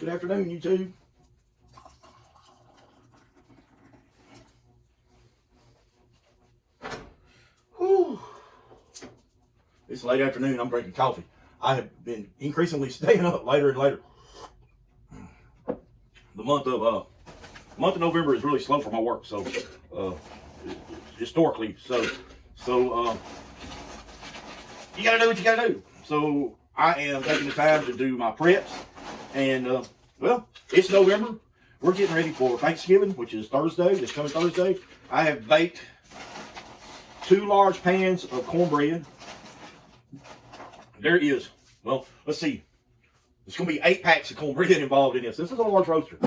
Good afternoon, YouTube. Whew. It's late afternoon. I'm drinking coffee. I have been increasingly staying up later and later. The month of November is really slow for my work, so historically, so you gotta do what you gotta do. So I am taking the time to do my preps, and well, it's November. We're getting ready for Thanksgiving, which is Thursday, this coming Thursday. I have baked 2 large pans of cornbread. There is, well, let's see. There's going to be 8 packs of cornbread involved in this. This is a large roaster.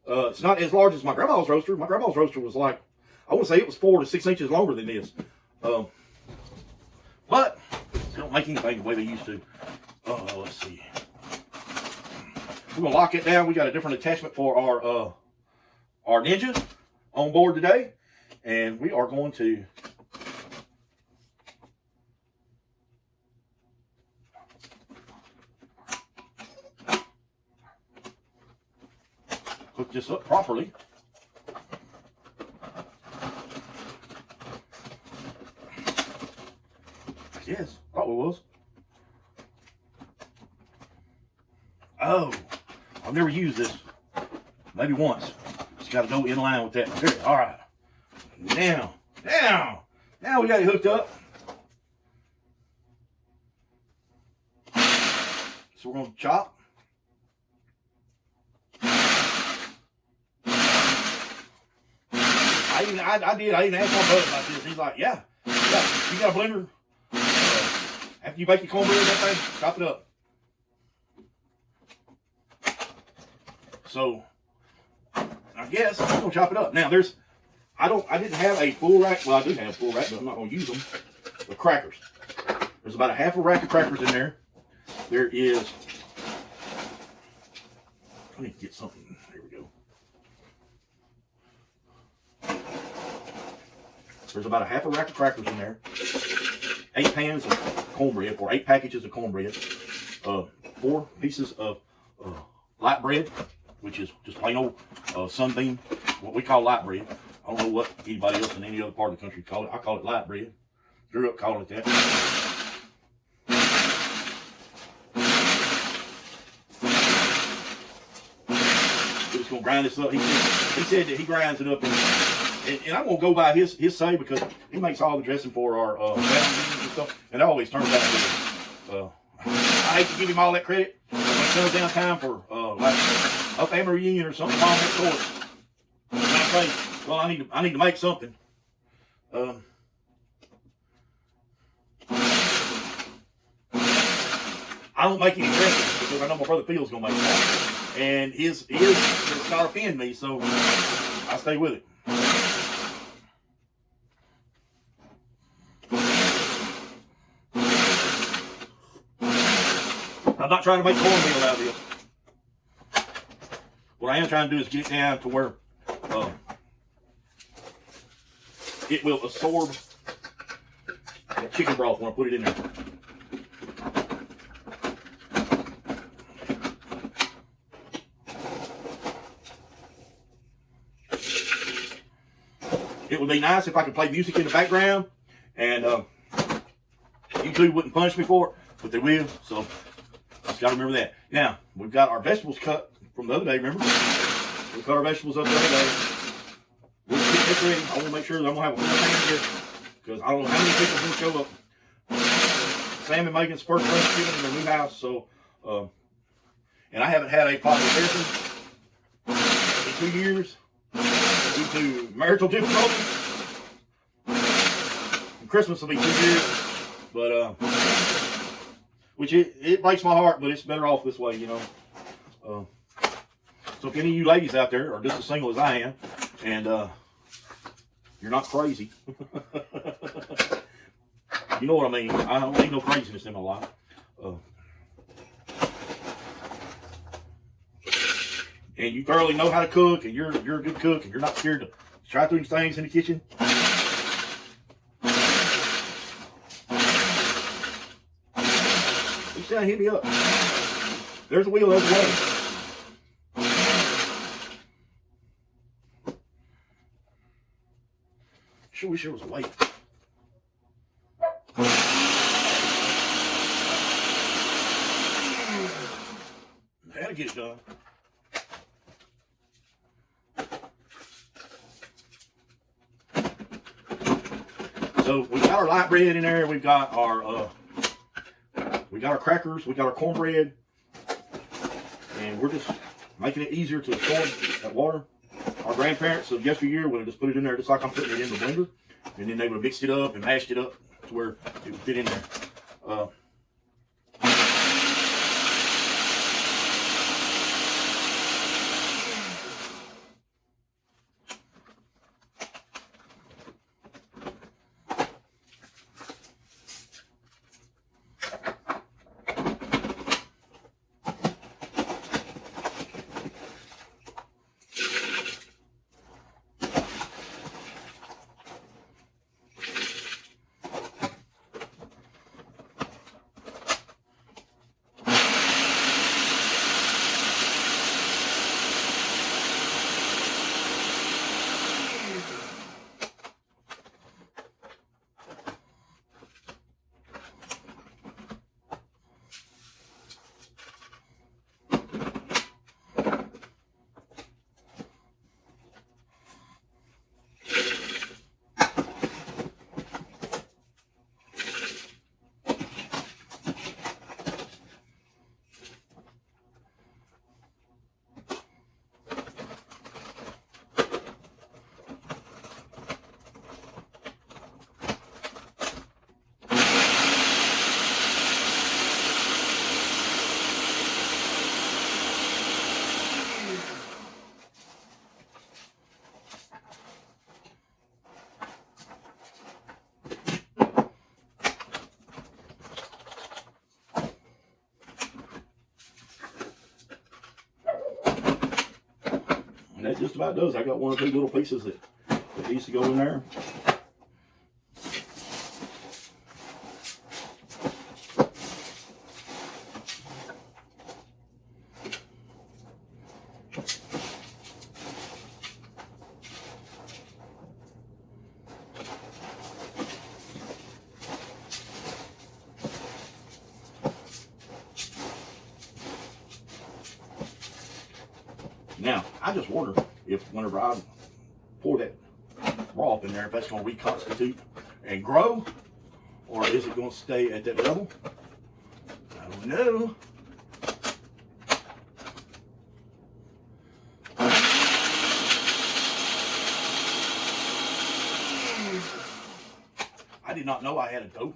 It's not as large as my grandma's roaster. My grandma's roaster was like, I want to say it was 4 to 6 inches longer than this. But they don't make anything the way they used to. Let's see. We're going to lock it down. We got a different attachment for our Ninja on board today. And we are going to hook this up properly. Yes, thought it was. Oh, I've never used this. Maybe once. Just got to go in line with that. Here, all right. Now we got it hooked up. So we're going to chop. I didn't ask my brother about this. He's like, yeah, you got a blender? After you bake your cornbread, that thing, chop it up. So, I guess I'm gonna chop it up. Now, I didn't have a full rack. Well, I do have a full rack, but I'm not gonna use them. The crackers. There's about a half a rack of crackers in there. There is. I need to get something. There we go. There's about a half a rack of crackers in there. 8 pans of cornbread, or 8 packages of cornbread. 4 pieces of light bread, which is just plain old sunbeam, what we call light bread. I don't know what anybody else in any other part of the country call it. I call it light bread. Grew up calling it that. We're just gonna grind this up. He said that he grinds it up, and I'm gonna go by his say, because he makes all the dressing for our and stuff, and it always turns out good. I hate to give him all that credit. When it comes down time for like a family reunion or something along that sort, I say, well, I need to make something. I don't make any dressing because I know my brother Phil's gonna make it, and his does not offend me, so I stay with it. I'm not trying to make cornmeal out of this. What I am trying to do is get it down to where it will absorb the chicken broth when I put it in there. It would be nice if I could play music in the background, and YouTube wouldn't punish me for it, but they will, so just got to remember that. Now, we've got our vegetables cut from the other day, remember? We cut our vegetables up the other day. We'll get this ready. I want to make sure that I'm going to have a full pan here, because I don't know how many people are going to show up. Sam and Megan's first Thanksgiving in their new house, so, and I haven't had a pot of dressing in 2 years due to marital difficulties. And Christmas will be 2 years, but, which it breaks my heart, but it's better off this way, you know. So if any of you ladies out there are just as single as I am, and you're not crazy, you know what I mean. I don't need no craziness in my life. And you thoroughly know how to cook, and you're a good cook, and you're not scared to try these things in the kitchen. Just hit me up. There's a wheel, there's a way. Sure wish there was a way. That'll get it done. So we've got our light bread in there. We've got our crackers. We got our cornbread, and we're just making it easier to absorb that water. Our grandparents of yesteryear would have just put it in there just like I'm putting it in the blender, and then they would have mixed it up and mashed it up to where it would fit in there. And that just about does. I got one or two little pieces that needs to go in there. Now, I just wonder if whenever I pour that raw up in there, if that's going to reconstitute and grow, or is it going to stay at that level? I don't know. I did not know I had a dough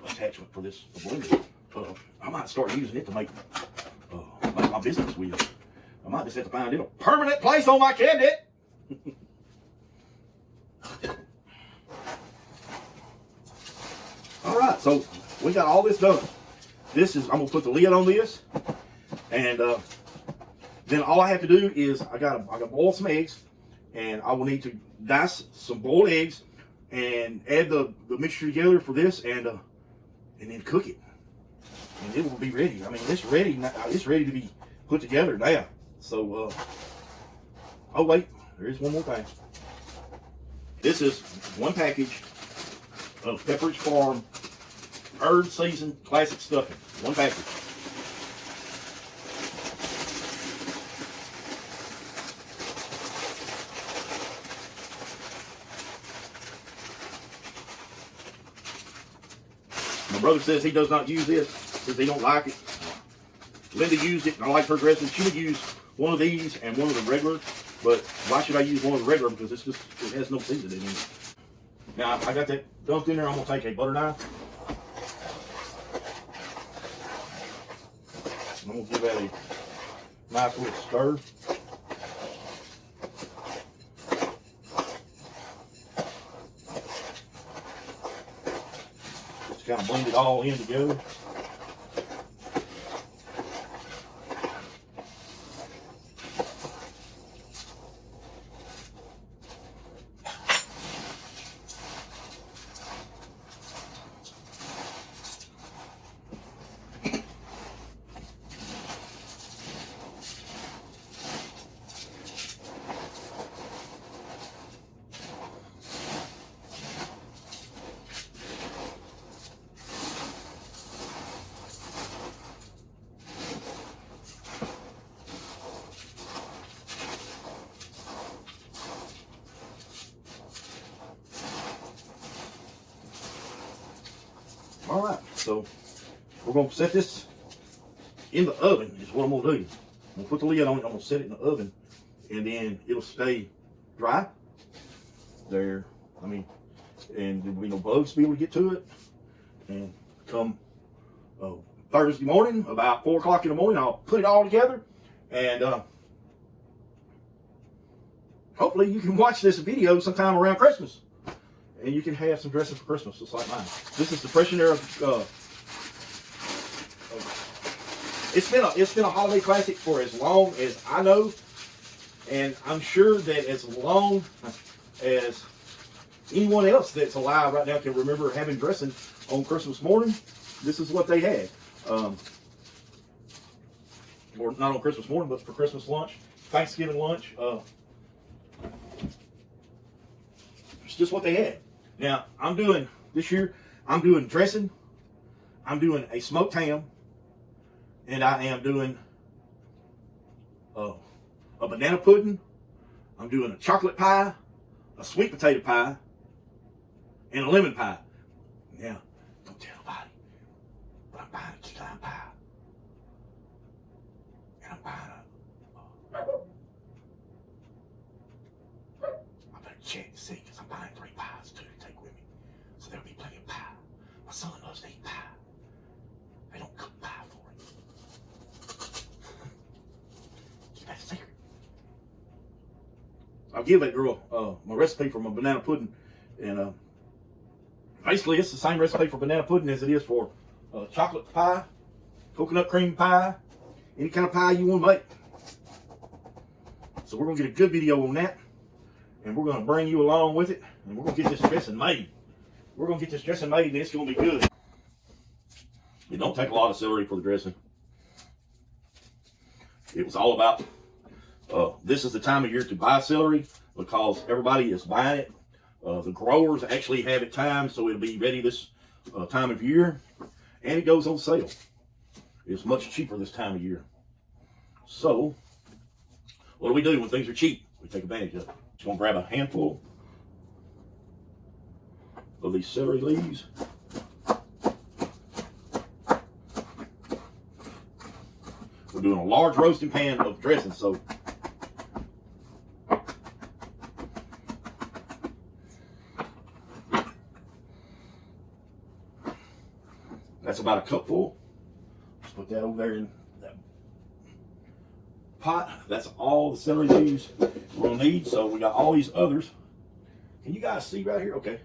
attachment for this blender. I might start using it to make my business with. I might just have to find it a permanent place on my cabinet. All right, so we got all this done. I'm gonna put the lid on this, and then all I have to do is I gotta boil some eggs, and I will need to dice some boiled eggs and add the mixture together for this, and then cook it, and it will be ready. I mean, it's ready now. It's ready to be put together now. So, oh wait, there is one more thing. This is one package of Pepperidge Farm herb seasoned classic stuffing. One package. My brother says he does not use this because he don't like it. Linda used it and I like her dressing. She would use one of these and one of the regular, but why should I use one of the regular? Because it has no seasoning in it. Now I got that dumped in there. I'm gonna take a butter knife. I'm gonna give that a nice little stir. Just kind of blend it all in together. So we're gonna set this in the oven is what I'm gonna do. I'm gonna put the lid on it, I'm gonna set it in the oven, and then it'll stay dry there. I mean, and there'll be no bugs to be able to get to it. And come Thursday morning, about 4 o'clock in the morning, I'll put it all together, and hopefully you can watch this video sometime around Christmas, and you can have some dressing for Christmas just like mine. This is the Fresh Air. It's been a holiday classic for as long as I know, and I'm sure that as long as anyone else that's alive right now can remember having dressing on Christmas morning, this is what they had. Or not on Christmas morning, but for Christmas lunch, Thanksgiving lunch. It's just what they had. Now, this year, I'm doing dressing, I'm doing a smoked ham, and I am doing a banana pudding, I'm doing a chocolate pie, a sweet potato pie, and a lemon pie. Now, don't tell nobody, but I'm buying a key lime pie. And I'm buying I better check to see, because I'm buying 3 pies too to take with me. So there'll be plenty of pie. My son loves to eat pie. They don't cook pie for him. Keep that a secret. I'll give that girl my recipe for my banana pudding, and basically it's the same recipe for banana pudding as it is for chocolate pie, coconut cream pie, any kind of pie you want to make. So we're going to get a good video on that, and we're going to bring you along with it, and we're going to get this dressing made. We're going to get this dressing made, and it's going to be good. It don't take a lot of celery for the dressing. It was all about, this is the time of year to buy celery because everybody is buying it. The growers actually have it timed so it'll be ready this time of year, and it goes on sale. It's much cheaper this time of year. So, what do we do when things are cheap? We take advantage of it. Just gonna grab a handful of these celery leaves. We're doing a large roasting pan of dressing, so that's about a cupful. Just put that over there in that pot. That's all the celery leaves we're gonna need. So we got all these others. Can you guys see right here? Okay.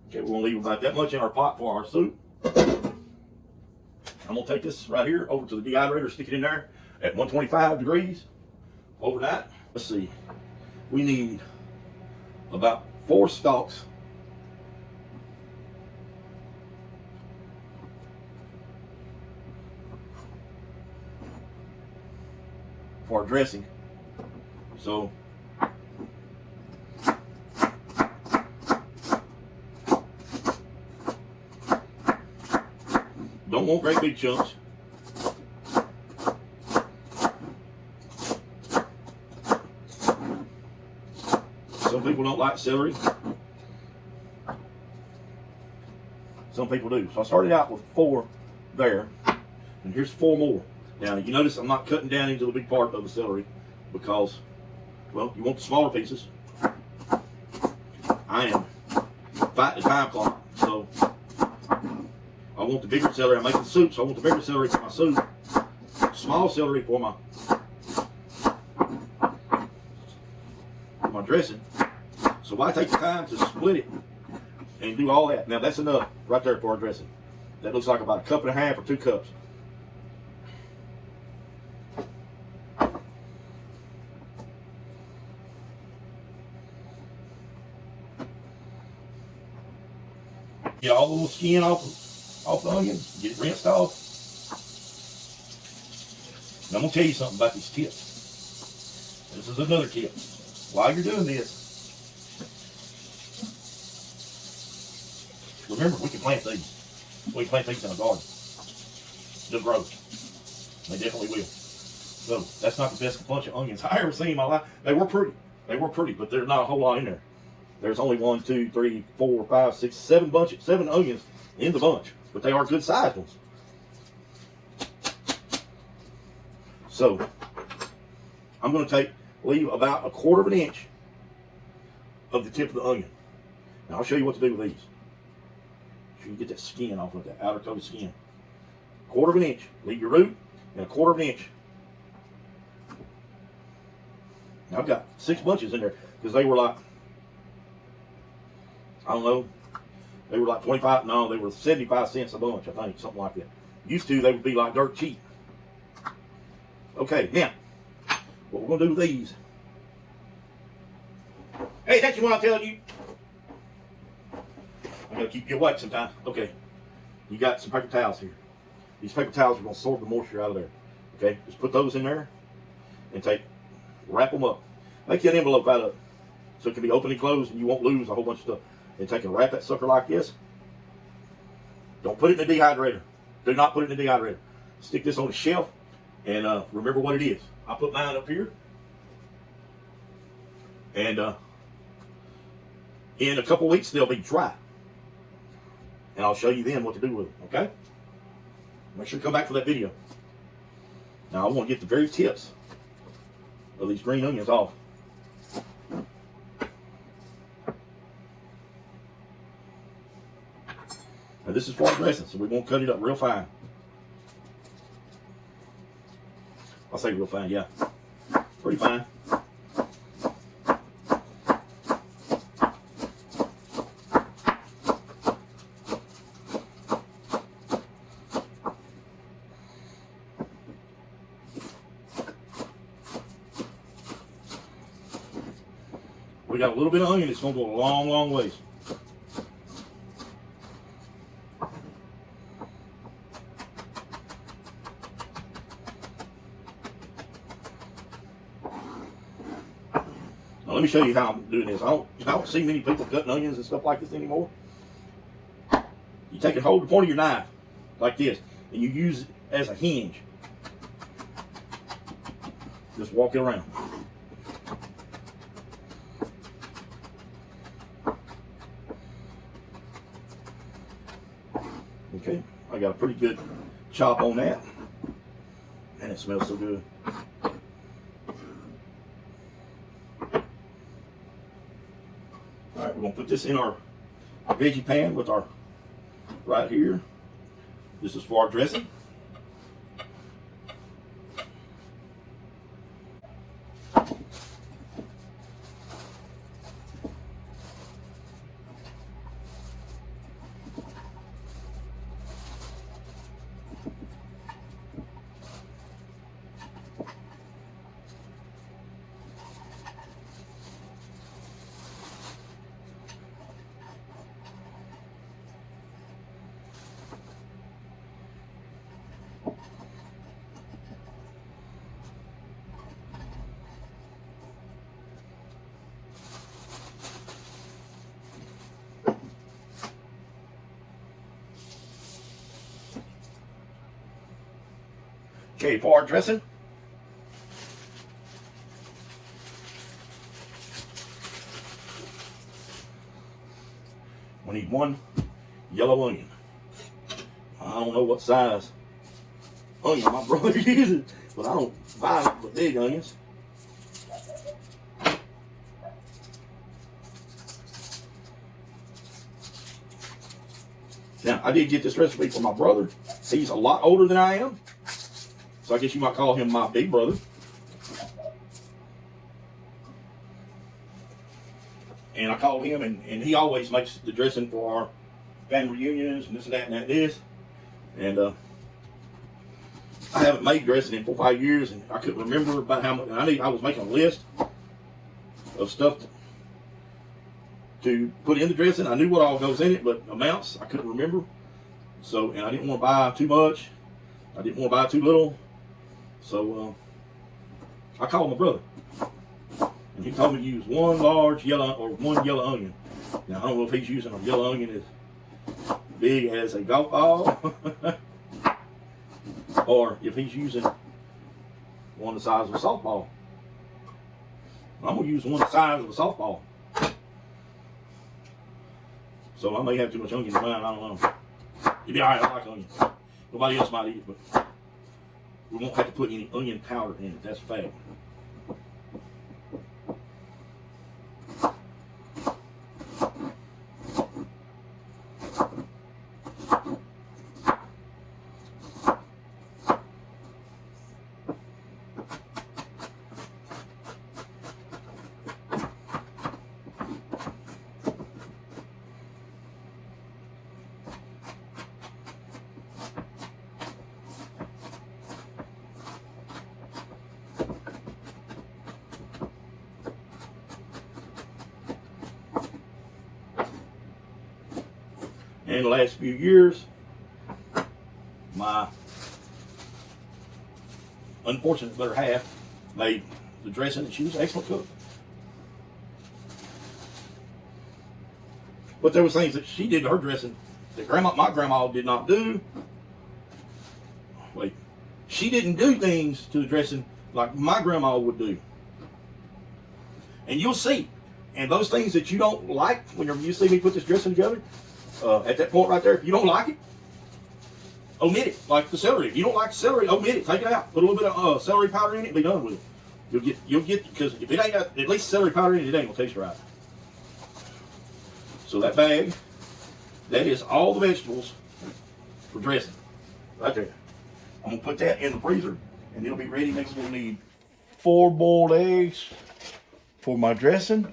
Okay, we're gonna leave about that much in our pot for our soup. I'm gonna take this right here over to the dehydrator, stick it in there at 125 degrees overnight. Let's see, we need about 4 stalks for our dressing. So don't want great big chunks. Some people don't like celery. Some people do. So I started out with 4 there, and here's 4 more. Now you notice I'm not cutting down into the big part of the celery because, well, you want the smaller pieces. I am fighting the time clock, so I want the bigger celery. I'm making soup, so I want the bigger celery for my soup. Small celery for my dressing. So why take the time to split it and do all that? Now that's enough right there for our dressing. That looks like about 1.5 cups or 2 cups. Get all the little skin off the onion, get it rinsed off. And I'm gonna tell you something about these tips. This is another tip. While you're doing this, remember we can plant these. We can plant these in a garden. They'll grow. They definitely will. So that's not the best bunch of onions I ever seen in my life. They were pretty. They were pretty, but there's not a whole lot in there. There's only 1, 2, 3, 4, 5, 6, 7 onions in the bunch, but they are good sized ones. So I'm going to leave about 1/4 of an inch of the tip of the onion. Now I'll show you what to do with these. So you get that skin off of that outer coat of skin. 1/4 of an inch. Leave your root and 1/4 of an inch. Now I've got 6 bunches in there because they were like, I don't know, they were like 25, no, they were 75 cents a bunch, I think, something like that. Used to, they would be like dirt cheap. Okay, now, what we're going to do with these. Hey, that's what I'm telling you. I got to keep you awake sometimes. Okay, you got some paper towels here. These paper towels are going to absorb the moisture out of there. Okay, just put those in there and wrap them up. Make that envelope out of it so it can be open and closed and you won't lose a whole bunch of stuff. And take and wrap that sucker like this. Don't put it in the dehydrator. Do not put it in the dehydrator. Stick this on the shelf and remember what it is. I put mine up here. And in a couple weeks they'll be dry. And I'll show you then what to do with them, okay? Make sure you come back for that video. Now I want to get the very tips of these green onions off. Now this is for dressing, so we won't cut it up real fine. I'll say real fine, yeah. Pretty fine. We got a little bit of onion, it's going to go a long, long ways. Now, let me show you how I'm doing this. I don't see many people cutting onions and stuff like this anymore. You take and hold the point of your knife like this, and you use it as a hinge. Just walk it around. Okay, I got a pretty good chop on that, and it smells so good. All right, we're gonna put this in our veggie pan with our, right here. This is for our dressing. Okay, for our dressing, we need 1 yellow onion. I don't know what size onion my brother uses, but I don't buy the big onions. Now, I did get this recipe from my brother. He's a lot older than I am. So I guess you might call him my big brother. And I called him, and he always makes the dressing for our family reunions and this and that and that and this. And I haven't made dressing in 4 or 5 years, and I couldn't remember about how much I was making a list of stuff to put in the dressing. I knew what all goes in it, but amounts I couldn't remember. So, and I didn't want to buy too much. I didn't want to buy too little. So I called my brother, and he told me to use 1 large yellow or 1 yellow onion. Now I don't know if he's using a yellow onion as big as a golf ball, or if he's using one the size of a softball. I'm gonna use one the size of a softball. So I may have too much onion in mine, I don't know. It'd be alright, I like onion. Nobody else might eat it, but we won't have to put any onion powder in it, that's a fact. In the last few years, my unfortunate better half made the dressing, and she was an excellent cook. But there was things that she did to her dressing that my grandma did not do. Wait, she didn't do things to the dressing like my grandma would do. And you'll see. And those things that you don't like, whenever you see me put this dressing together, at that point right there, if you don't like it, omit it. Like the celery. If you don't like the celery, omit it. Take it out. Put a little bit of celery powder in it and be done with it. You'll get, because if it ain't got at least celery powder in it, it ain't gonna taste right. So that bag, that is all the vegetables for dressing. Right there. I'm gonna put that in the freezer and it'll be ready. Next we'll need 4 boiled eggs for my dressing.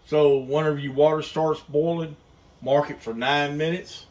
So whenever your water starts boiling, mark it for 9 minutes.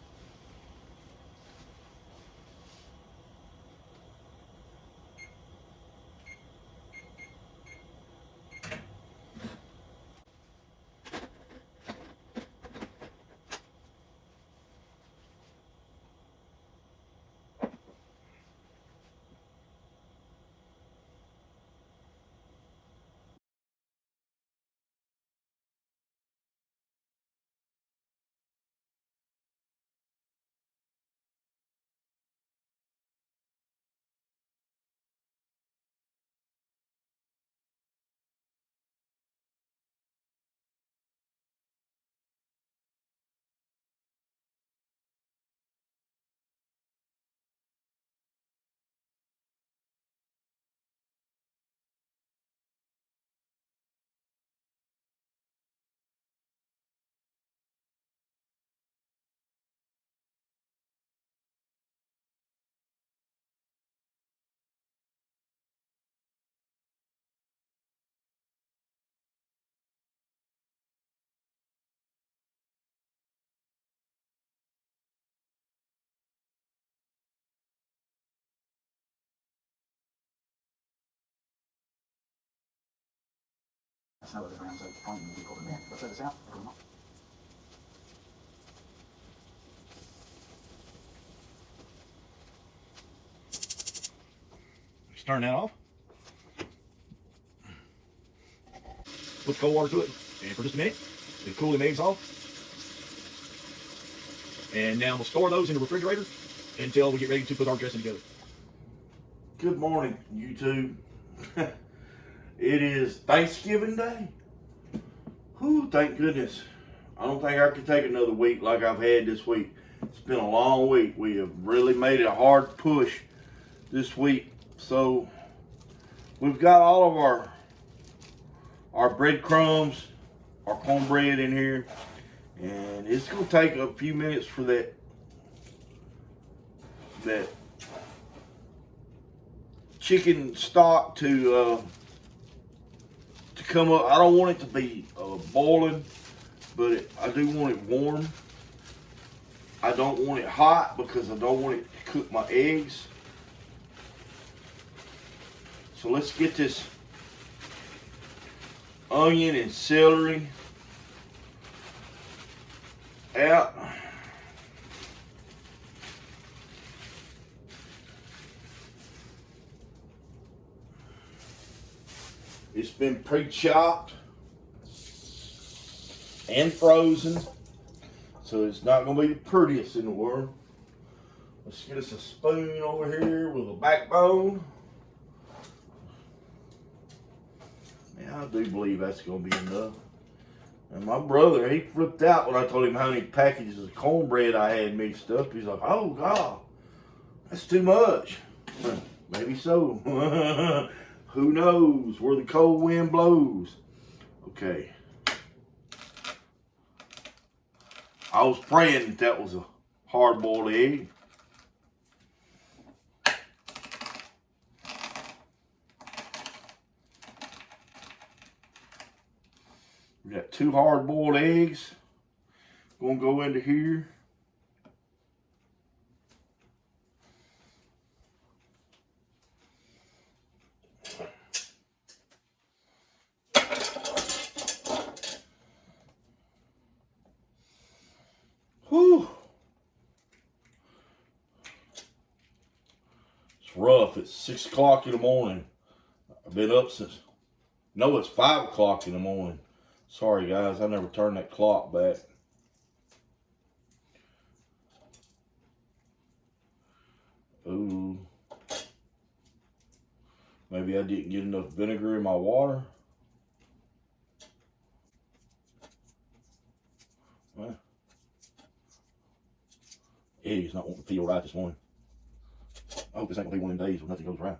Snow over the ground, so finding will be colder than that. Let's set this out. Just turn that off. Put cold water to it, and for just a minute, it'll cool the eggs off. And now we'll store those in the refrigerator until we get ready to put our dressing together. Good morning, YouTube. It is Thanksgiving Day. Whew, thank goodness. I don't think I could take another week like I've had this week. It's been a long week. We have really made it a hard push this week. So we've got all of our breadcrumbs, our cornbread in here, And it's gonna take a few minutes for that chicken stock to come up. I don't want it to be boiling, but I do want it warm. I don't want it hot because I don't want it to cook my eggs. So let's get this onion and celery out. It's been pre-chopped and frozen, so it's not going to be the prettiest in the world. Let's get us a spoon over here with a backbone. Yeah, I do believe that's going to be enough. And my brother, he flipped out when I told him how many packages of cornbread I had mixed up. He's like, oh God, that's too much. Maybe so. Who knows where the cold wind blows? Okay. I was praying that was a hard-boiled egg. We got 2 hard-boiled eggs. Gonna go into here. Whew. It's rough. It's 6 o'clock in the morning. I've been up since, no, it's 5 o'clock in the morning. Sorry guys, I never turned that clock back. Ooh. Maybe I didn't get enough vinegar in my water. Well, eggs not wanting to feel right this morning. I hope this ain't gonna be one of them days where nothing goes right.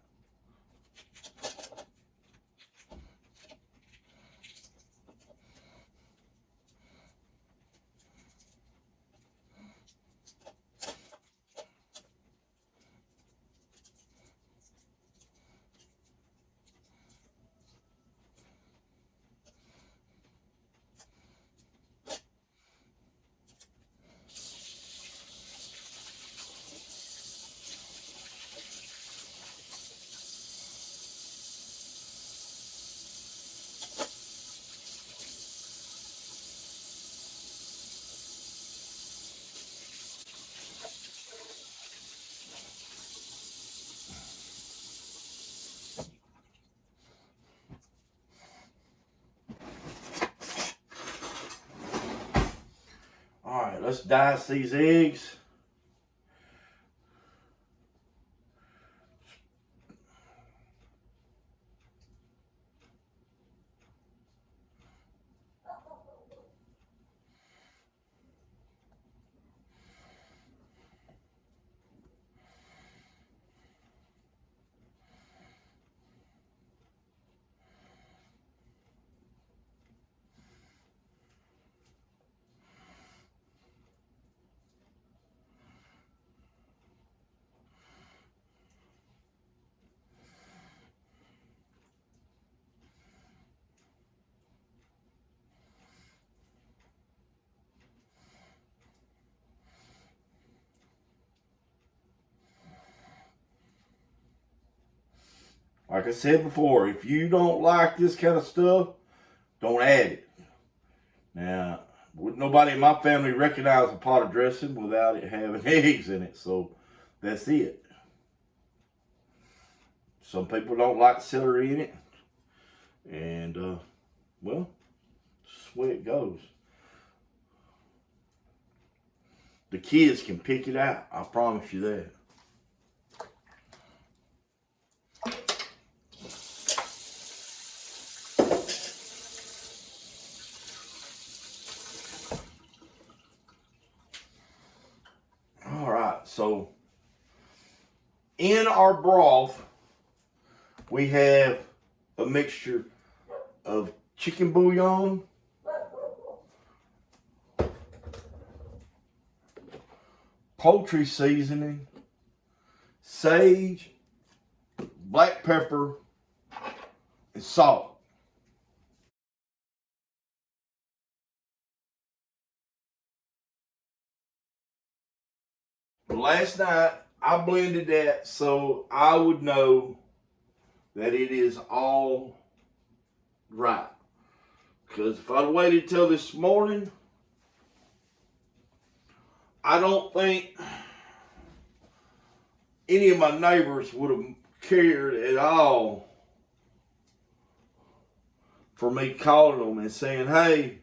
All right, let's dice these eggs. Like I said before, if you don't like this kind of stuff, don't add it. Now, wouldn't nobody in my family recognize a pot of dressing without it having eggs in it, so that's it. Some people don't like celery in it, and well, that's the way it goes. The kids can pick it out, I promise you that. So, in our broth, we have a mixture of chicken bouillon poultry seasoning, sage, black pepper, and salt. Last night, I blended that so I would know that it is all right. Because if I'd waited till this morning, I don't think any of my neighbors would have cared at all for me calling them and saying, hey,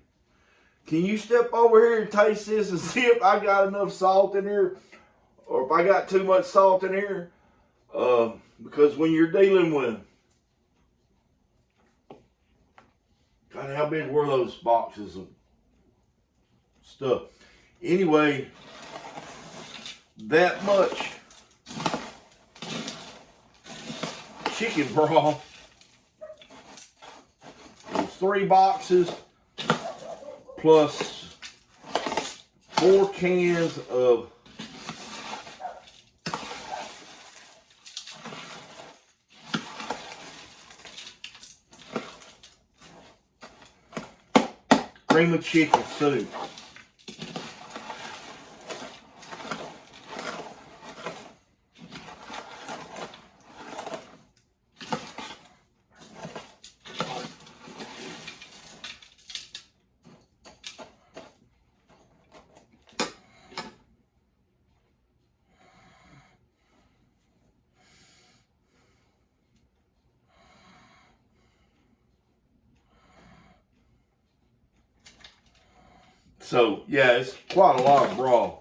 can you step over here and taste this and see if I got enough salt in here or if I got too much salt in here? Because when you're dealing with, God, how big were those boxes of stuff? Anyway, that much chicken broth, 3 boxes plus 4 cans of cream of chicken soup. So, yeah, it's quite a lot of broth.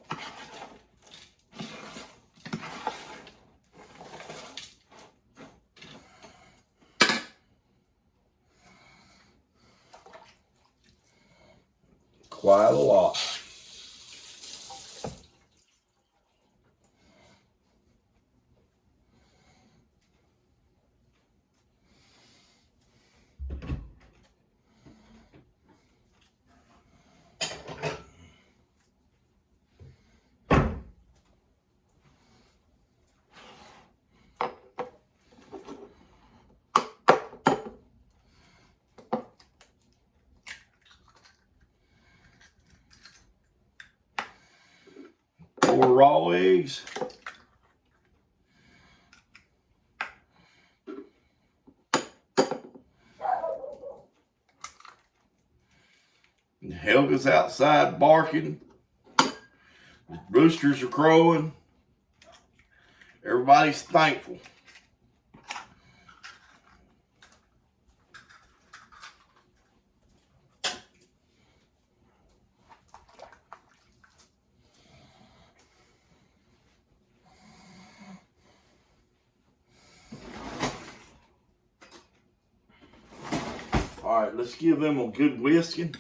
Quite a lot. Four raw eggs. And Helga's outside barking. The roosters are crowing. Everybody's thankful. All right, let's give them a good whisking.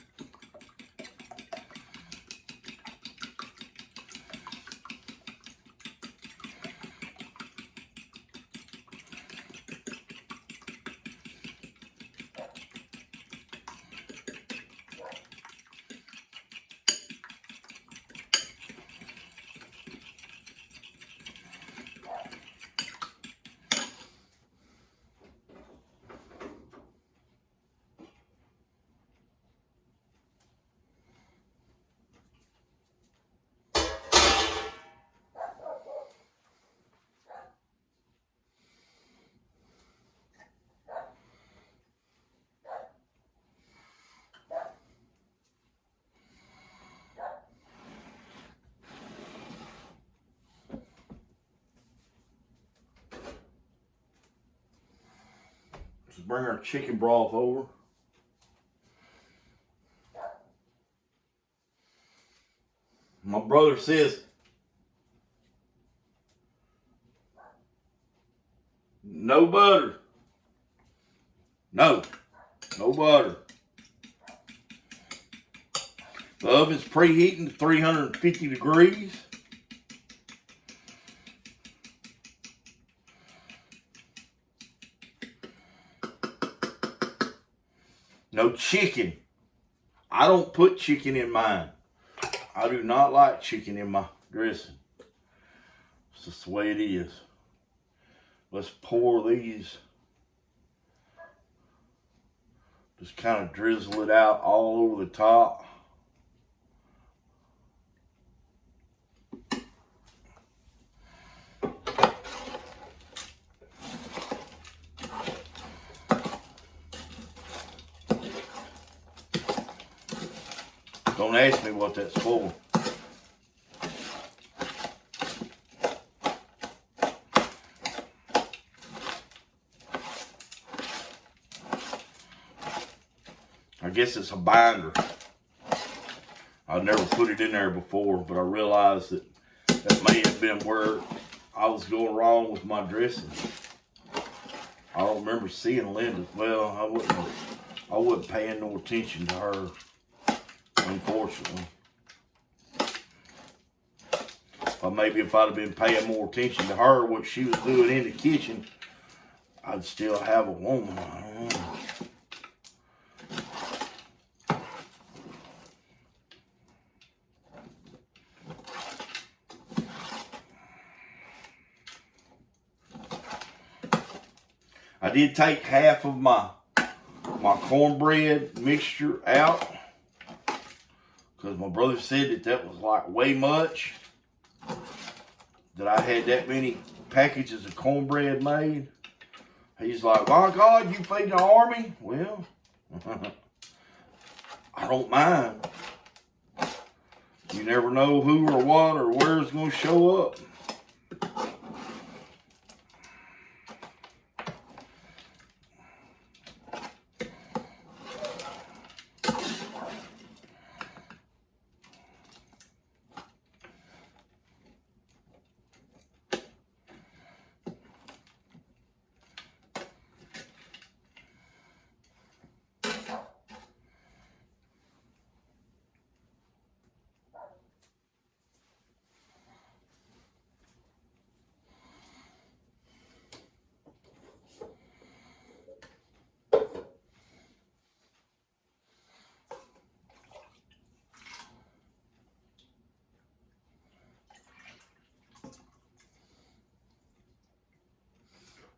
Let's bring our chicken broth over. My brother says, no butter. No butter. The oven's preheating to 350 degrees. No chicken. I don't put chicken in mine. I do not like chicken in my dressing. It's just the way it is. Let's pour these. Just kind of drizzle it out all over the top. Don't ask me what that's for. I guess it's a binder. I've never put it in there before, but I realized that that may have been where I was going wrong with my dressing. I don't remember seeing Linda. Well, I wasn't paying no attention to her, unfortunately. Maybe if I'd have been paying more attention to her, what she was doing in the kitchen, I'd still have a woman. I don't know. I did take half of my cornbread mixture out because my brother said that was like way much, that I had that many packages of cornbread made. He's like, my God, you feeding the army? Well, I don't mind. You never know who or what or where it's going to show up.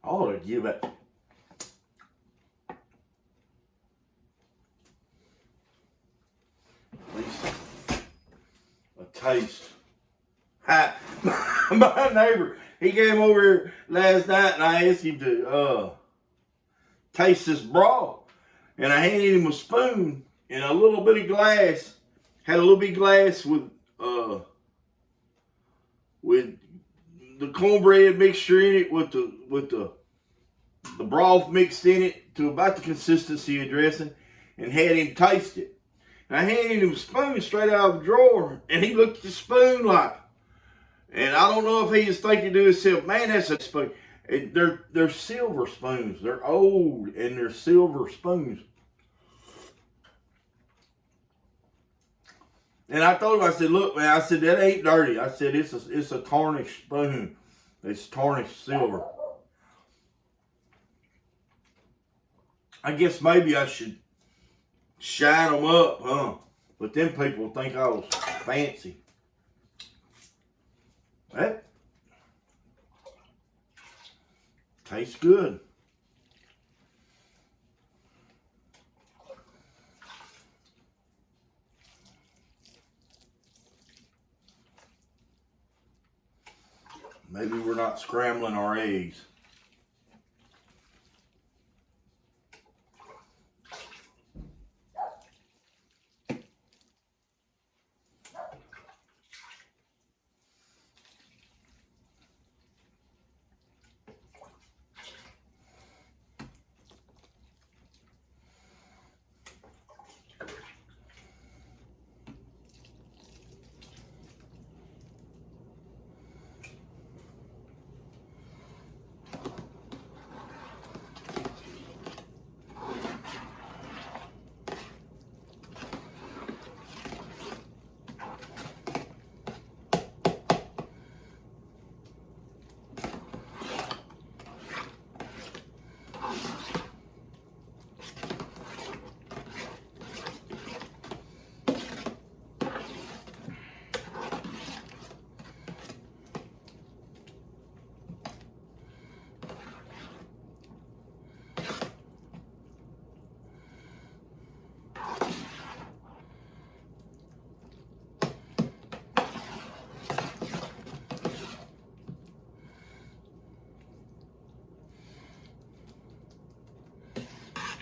I ought to give it at least a taste. Hi, my neighbor, he came over here last night and I asked him to taste this broth. And I handed him a spoon and a little bitty glass. Had a little bitty glass with the cornbread mixture in it, with the broth mixed in it to about the consistency of dressing, and had him taste it. And I handed him a spoon straight out of the drawer, and he looked at the spoon like, and I don't know if he was thinking to himself, man, that's a spoon. And they're silver spoons. They're old and they're silver spoons. And I told him, I said, look, man, I said, that ain't dirty. I said, it's a tarnished spoon. It's tarnished silver. I guess maybe I should shine them up, huh? But then people think I was fancy. That tastes good. Maybe we're not scrambling our eggs.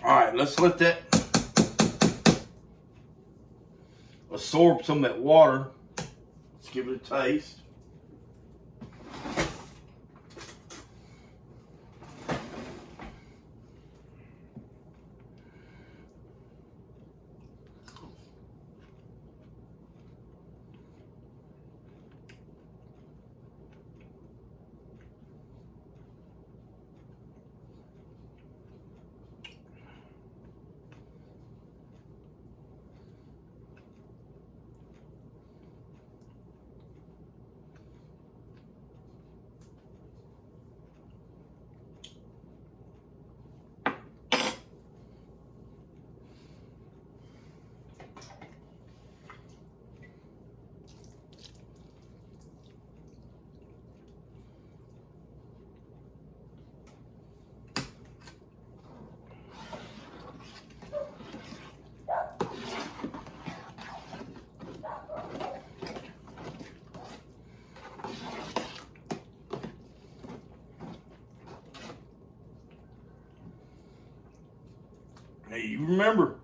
All right, let's let that absorb some of that water. Let's give it a taste. Now you remember,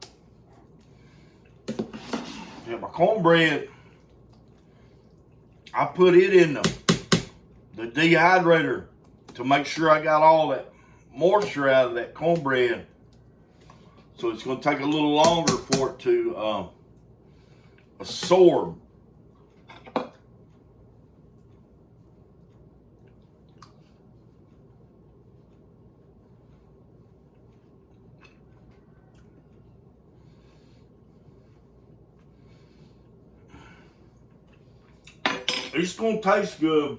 my cornbread, I put it in the dehydrator to make sure I got all that moisture out of that cornbread. So it's going to take a little longer for it to absorb. It's going to taste good.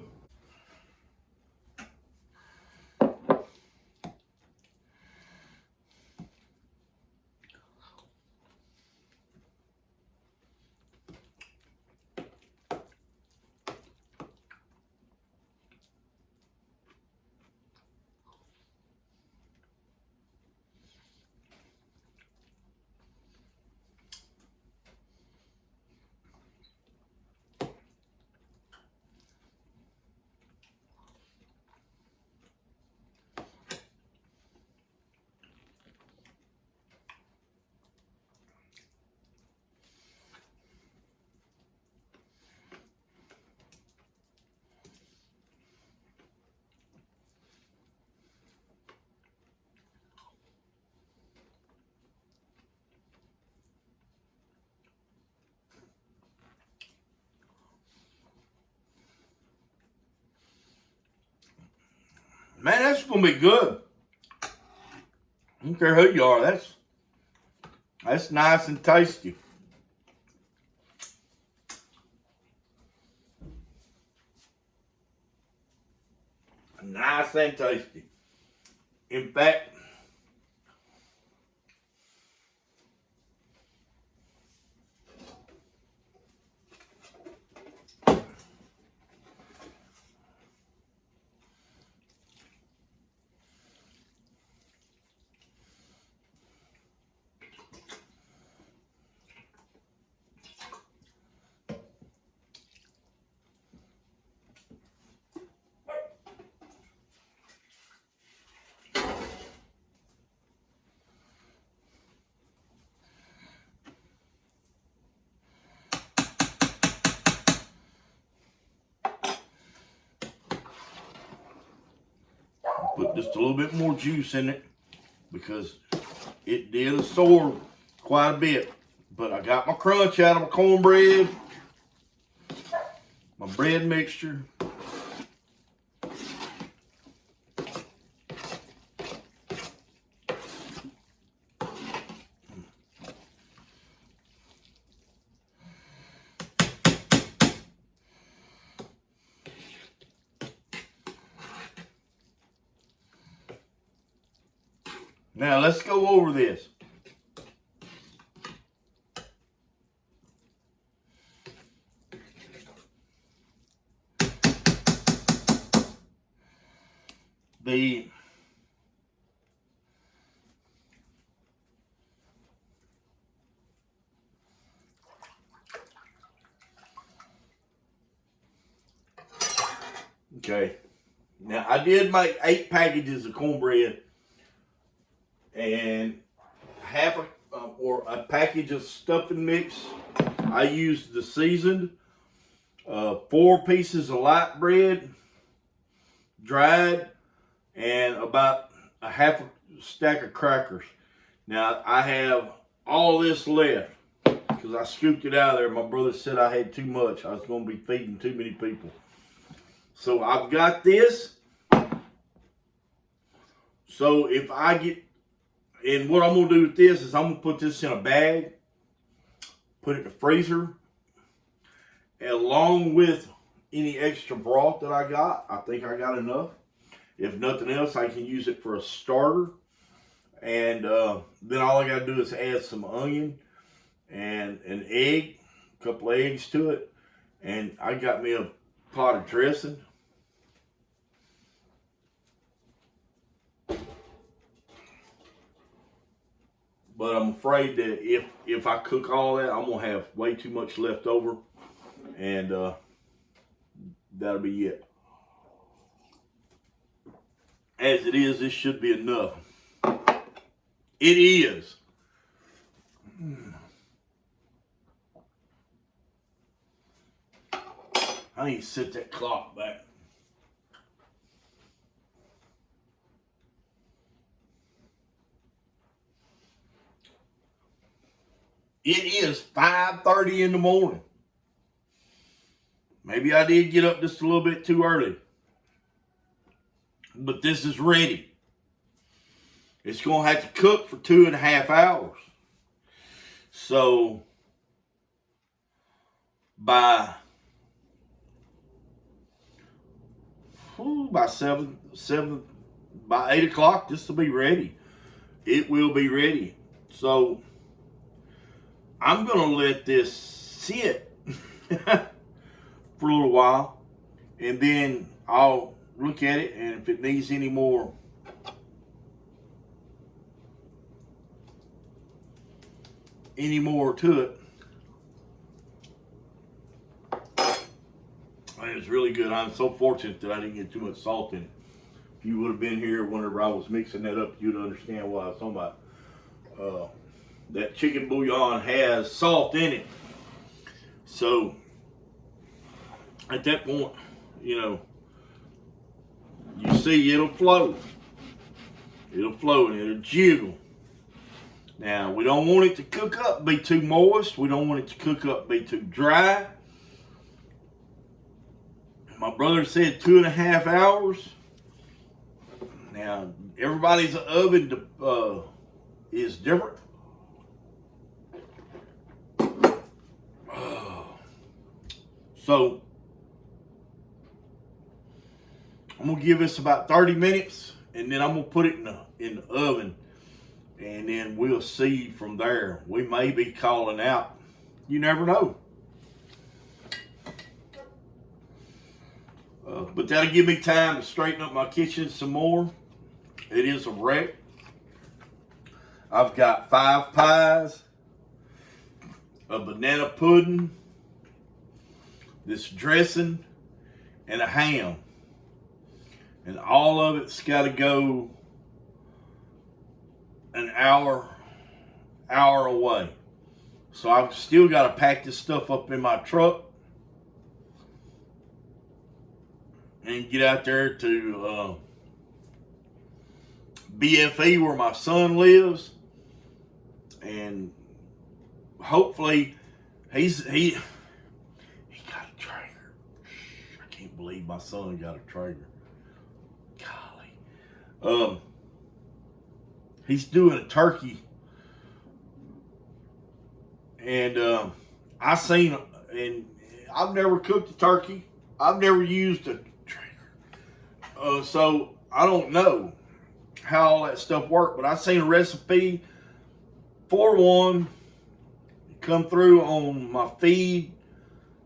Man, that's going to be good. I don't care who you are. That's nice and tasty. Nice and tasty. In fact, put just a little bit more juice in it because it did absorb quite a bit. But I got my crunch out of my cornbread, my bread mixture. Now let's go over this. Okay. Now I did make 8 packages of cornbread, and or a package of stuffing mix. I used the seasoned, 4 pieces of light bread, dried, and about a half a stack of crackers. Now I have all this left because I scooped it out of there. My brother said I had too much. I was going to be feeding too many people. So I've got this. So if I get, and what I'm going to do with this is I'm going to put this in a bag, put it in the freezer, along with any extra broth that I got. I think I got enough. If nothing else, I can use it for a starter. And then all I got to do is add some onion and an egg, a couple of eggs to it. And I got me a pot of dressing. But I'm afraid that if I cook all that, I'm going to have way too much left over. And that'll be it. As it is, this should be enough. It is. I need to set that clock back. It is 5:30 in the morning. Maybe I did get up just a little bit too early. But this is ready. It's going to have to cook for 2.5 hours. So by 8 o'clock, this will be ready. It will be ready. So I'm going to let this sit for a little while, and then I'll look at it, and if it needs any more to it. And it's really good. I'm so fortunate that I didn't get too much salt in it. If you would have been here whenever I was mixing that up, you'd understand what I was talking about. That chicken bouillon has salt in it. So at that point, you see it'll flow. It'll flow and it'll jiggle. Now, we don't want it to cook up, be too moist. We don't want it to cook up, be too dry. My brother said 2.5 hours. Now, everybody's oven is different. So, I'm going to give this about 30 minutes, and then I'm going to put it in the oven. And then we'll see from there. We may be calling out. You never know. But that'll give me time to straighten up my kitchen some more. It is a wreck. I've got 5 pies, a banana pudding, this dressing, and a ham. And all of it's got to go an hour away. So I've still got to pack this stuff up in my truck and get out there to BFE where my son lives, and hopefully he got a Traeger. I can't believe my son got a Traeger. Golly. He's doing a turkey, and I seen, and I've never cooked a turkey. I've never used a Traeger, so I don't know how all that stuff worked. But I seen a recipe for one come through on my feed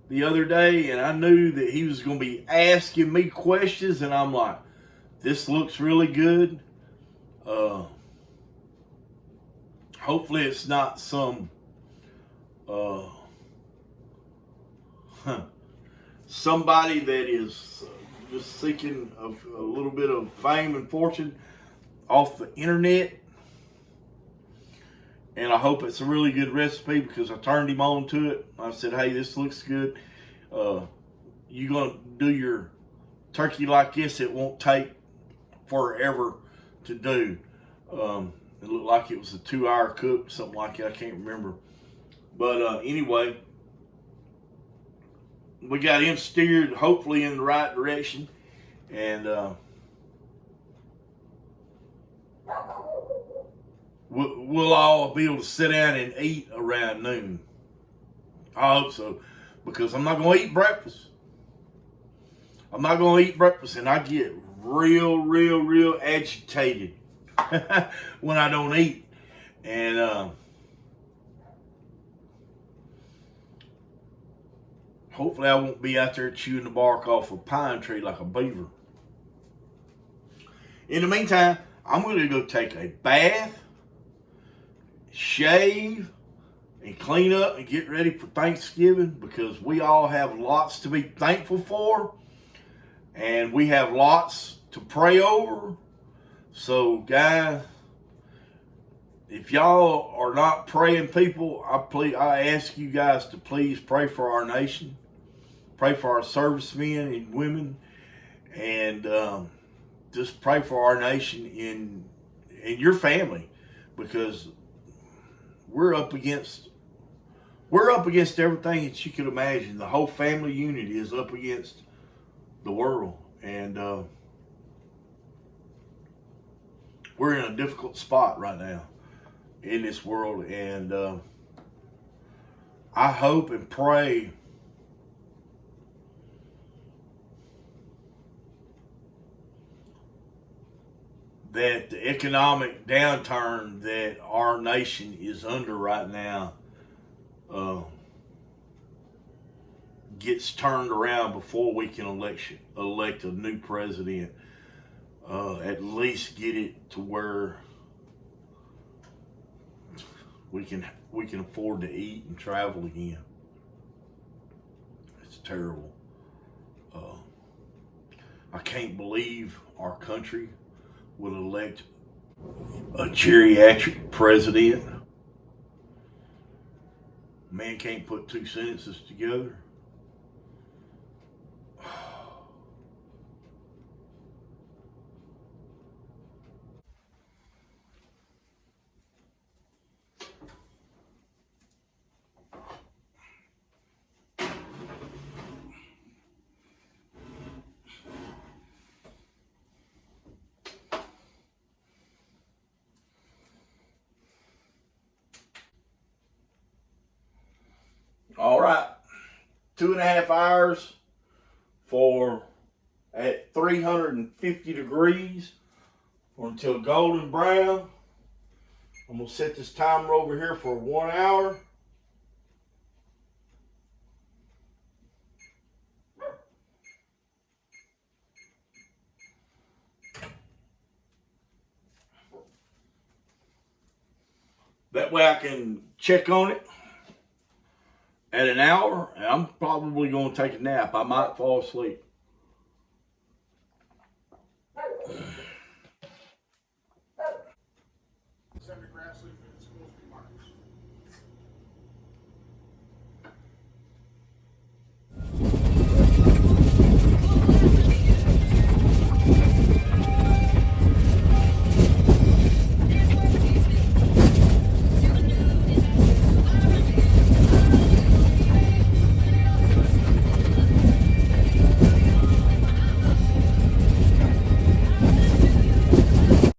the other day, and I knew that he was going to be asking me questions, and I'm like, this looks really good. Hopefully it's not some somebody that is just seeking of a little bit of fame and fortune off the internet. and I hope it's a really good recipe because I turned him on to it. I said, hey, this looks good. You're going to do your turkey like this, it won't take forever to do. It looked like it was a 2-hour cook, something like that. I can't remember. But anyway, we got him steered hopefully in the right direction. And we'll all be able to sit down and eat around noon. I hope so, because I'm not going to eat breakfast. I'm not going to eat breakfast, and I get real agitated when I don't eat. And hopefully I won't be out there chewing the bark off a pine tree like a beaver. In the meantime, I'm going to go take a bath, shave, and clean up and get ready for Thanksgiving, because we all have lots to be thankful for, and we have lots to pray over. So guys, if y'all are not praying people, I ask you guys to please pray for our nation, pray for our servicemen and women, and just pray for our nation in your family, because we're up against everything that you could imagine. The whole family unit is up against the world, and we're in a difficult spot right now in this world. And I hope and pray that the economic downturn that our nation is under right now gets turned around before we can elect a new president. At least get it to where we can afford to eat and travel again. It's terrible. I can't believe our country will elect a geriatric president. Man can't put two sentences together. All right, 2.5 hours at 350 degrees until golden brown. I'm gonna set this timer over here for 1 hour. That way I can check on it at an hour, and I'm probably gonna take a nap. I might fall asleep. Seven grass leaf and it's supposed to be March.